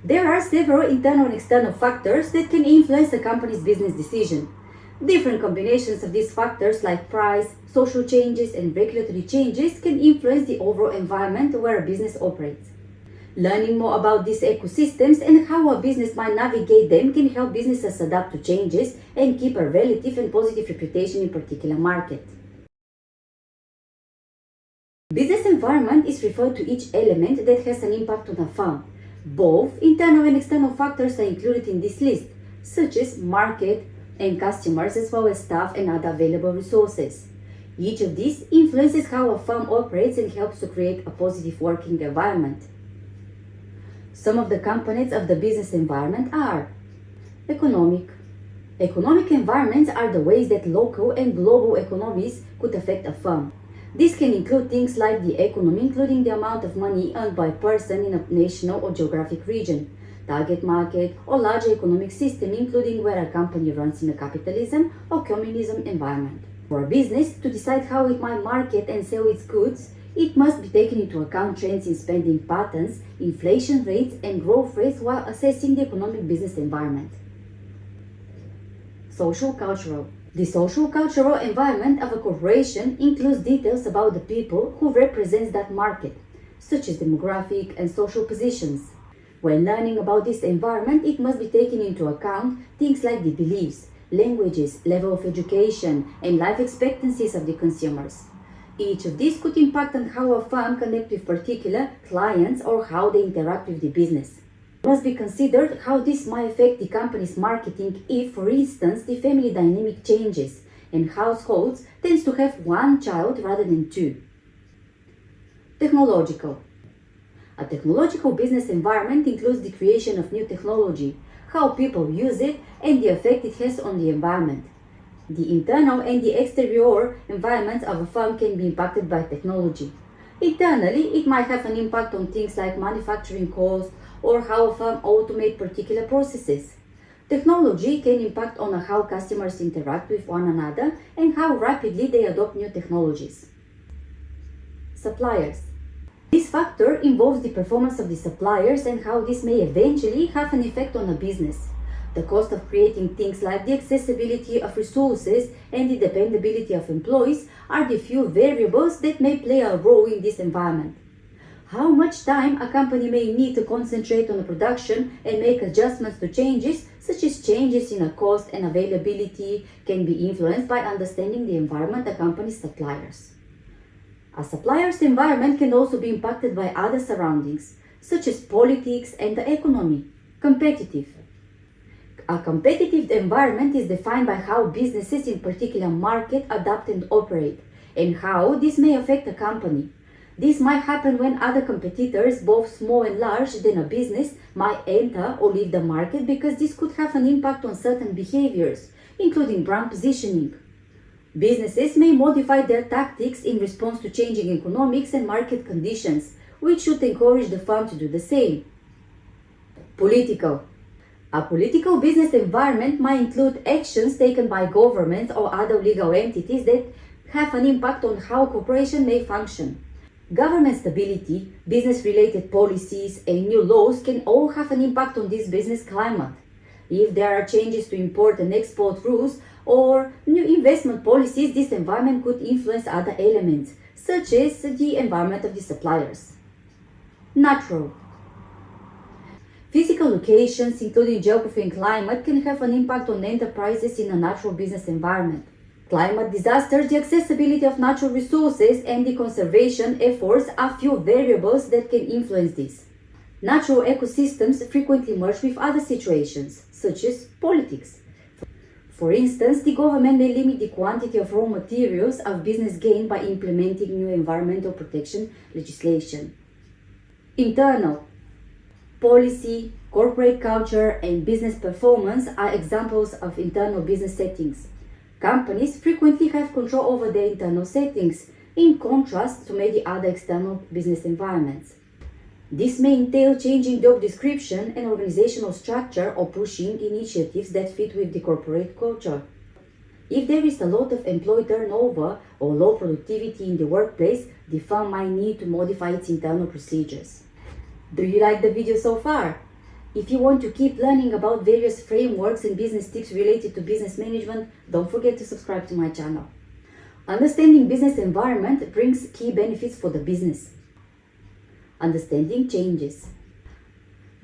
There are several internal and external factors that can influence a company's business decision. Different combinations of these factors like price, social changes, and regulatory changes can influence the overall environment where a business operates. Learning more about these ecosystems and how a business might navigate them can help businesses adapt to changes and keep a relative and positive reputation in a particular market. Business environment is referred to each element that has an impact on a firm. Both internal and external factors are included in this list, such as market and customers, as well as staff and other available resources. Each of these influences how a firm operates and helps to create a positive working environment. Some of the components of the business environment are economic. Economic environments are the ways that local and global economies could affect a firm. This can include things like the economy, including the amount of money earned by a person in a national or geographic region, target market, or larger economic system, including where a company runs in a capitalism or communism environment. For a business to decide how it might market and sell its goods, it must be taken into account trends in spending patterns, inflation rates, and growth rates while assessing the economic business environment. Social-cultural. The social-cultural environment of a corporation includes details about the people who represent that market, such as demographic and social positions. When learning about this environment, it must be taken into account things like the beliefs, languages, level of education, and life expectancies of the consumers. Each of these could impact on how a firm connects with particular clients or how they interact with the business. It must be considered how this might affect the company's marketing if, for instance, the family dynamic changes and households tend to have one child rather than two. Technological. A technological business environment includes the creation of new technology, how people use it, and the effect it has on the environment. The internal and the exterior environments of a firm can be impacted by technology. Internally, it might have an impact on things like manufacturing costs or how a firm automates particular processes. Technology can impact on how customers interact with one another and how rapidly they adopt new technologies. Suppliers. This factor involves the performance of the suppliers and how this may eventually have an effect on a business. The cost of creating things like the accessibility of resources and the dependability of employees are the few variables that may play a role in this environment. How much time a company may need to concentrate on the production and make adjustments to changes, such as changes in a cost and availability, can be influenced by understanding the environment a company's suppliers. A supplier's environment can also be impacted by other surroundings, such as politics and the economy. Competitive. A competitive environment is defined by how businesses in a particular market adapt and operate, and how this may affect a company. This might happen when other competitors, both small and large, than a business might enter or leave the market, because this could have an impact on certain behaviors, including brand positioning. Businesses may modify their tactics in response to changing economics and market conditions, which should encourage the firm to do the same. Political. A political business environment might include actions taken by governments or other legal entities that have an impact on how a corporation may function. Government stability, business-related policies, and new laws can all have an impact on this business climate. If there are changes to import and export rules or new investment policies, this environment could influence other elements, such as the environment of the suppliers. Natural. Physical locations, including geography and climate, can have an impact on enterprises in a natural business environment. Climate disasters, the accessibility of natural resources, and the conservation efforts are few variables that can influence this. Natural ecosystems frequently merge with other situations, such as politics. For instance, the government may limit the quantity of raw materials of business gain by implementing new environmental protection legislation. Internal. Policy, corporate culture, and business performance are examples of internal business settings. Companies frequently have control over their internal settings, in contrast to many other external business environments. This may entail changing job description and organizational structure or pushing initiatives that fit with the corporate culture. If there is a lot of employee turnover or low productivity in the workplace, the firm might need to modify its internal procedures. Do you like the video so far? If you want to keep learning about various frameworks and business tips related to business management, don't forget to subscribe to my channel. Understanding business environment brings key benefits for the business. Understanding changes.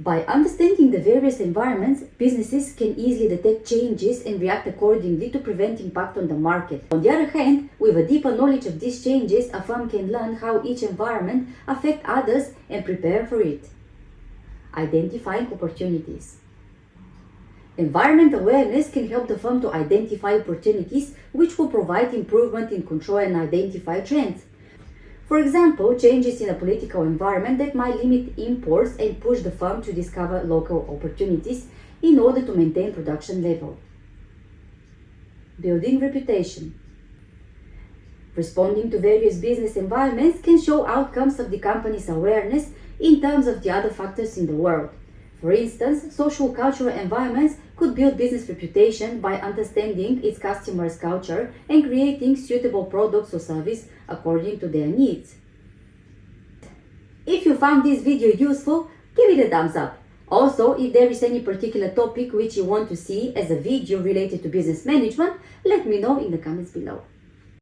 By understanding the various environments, businesses can easily detect changes and react accordingly to prevent impact on the market. On the other hand, with a deeper knowledge of these changes, a firm can learn how each environment affects others and prepare for it. Identifying opportunities. Environment awareness can help the firm to identify opportunities which will provide improvement in control and identify trends. For example, changes in a political environment that might limit imports and push the firm to discover local opportunities in order to maintain production level. Building reputation. Responding to various business environments can show outcomes of the company's awareness in terms of the other factors in the world. For instance, sociocultural environments could build business reputation by understanding its customers' culture and creating suitable products or service according to their needs. If you found this video useful, give it a thumbs up. Also, if there is any particular topic which you want to see as a video related to business management, let me know in the comments below.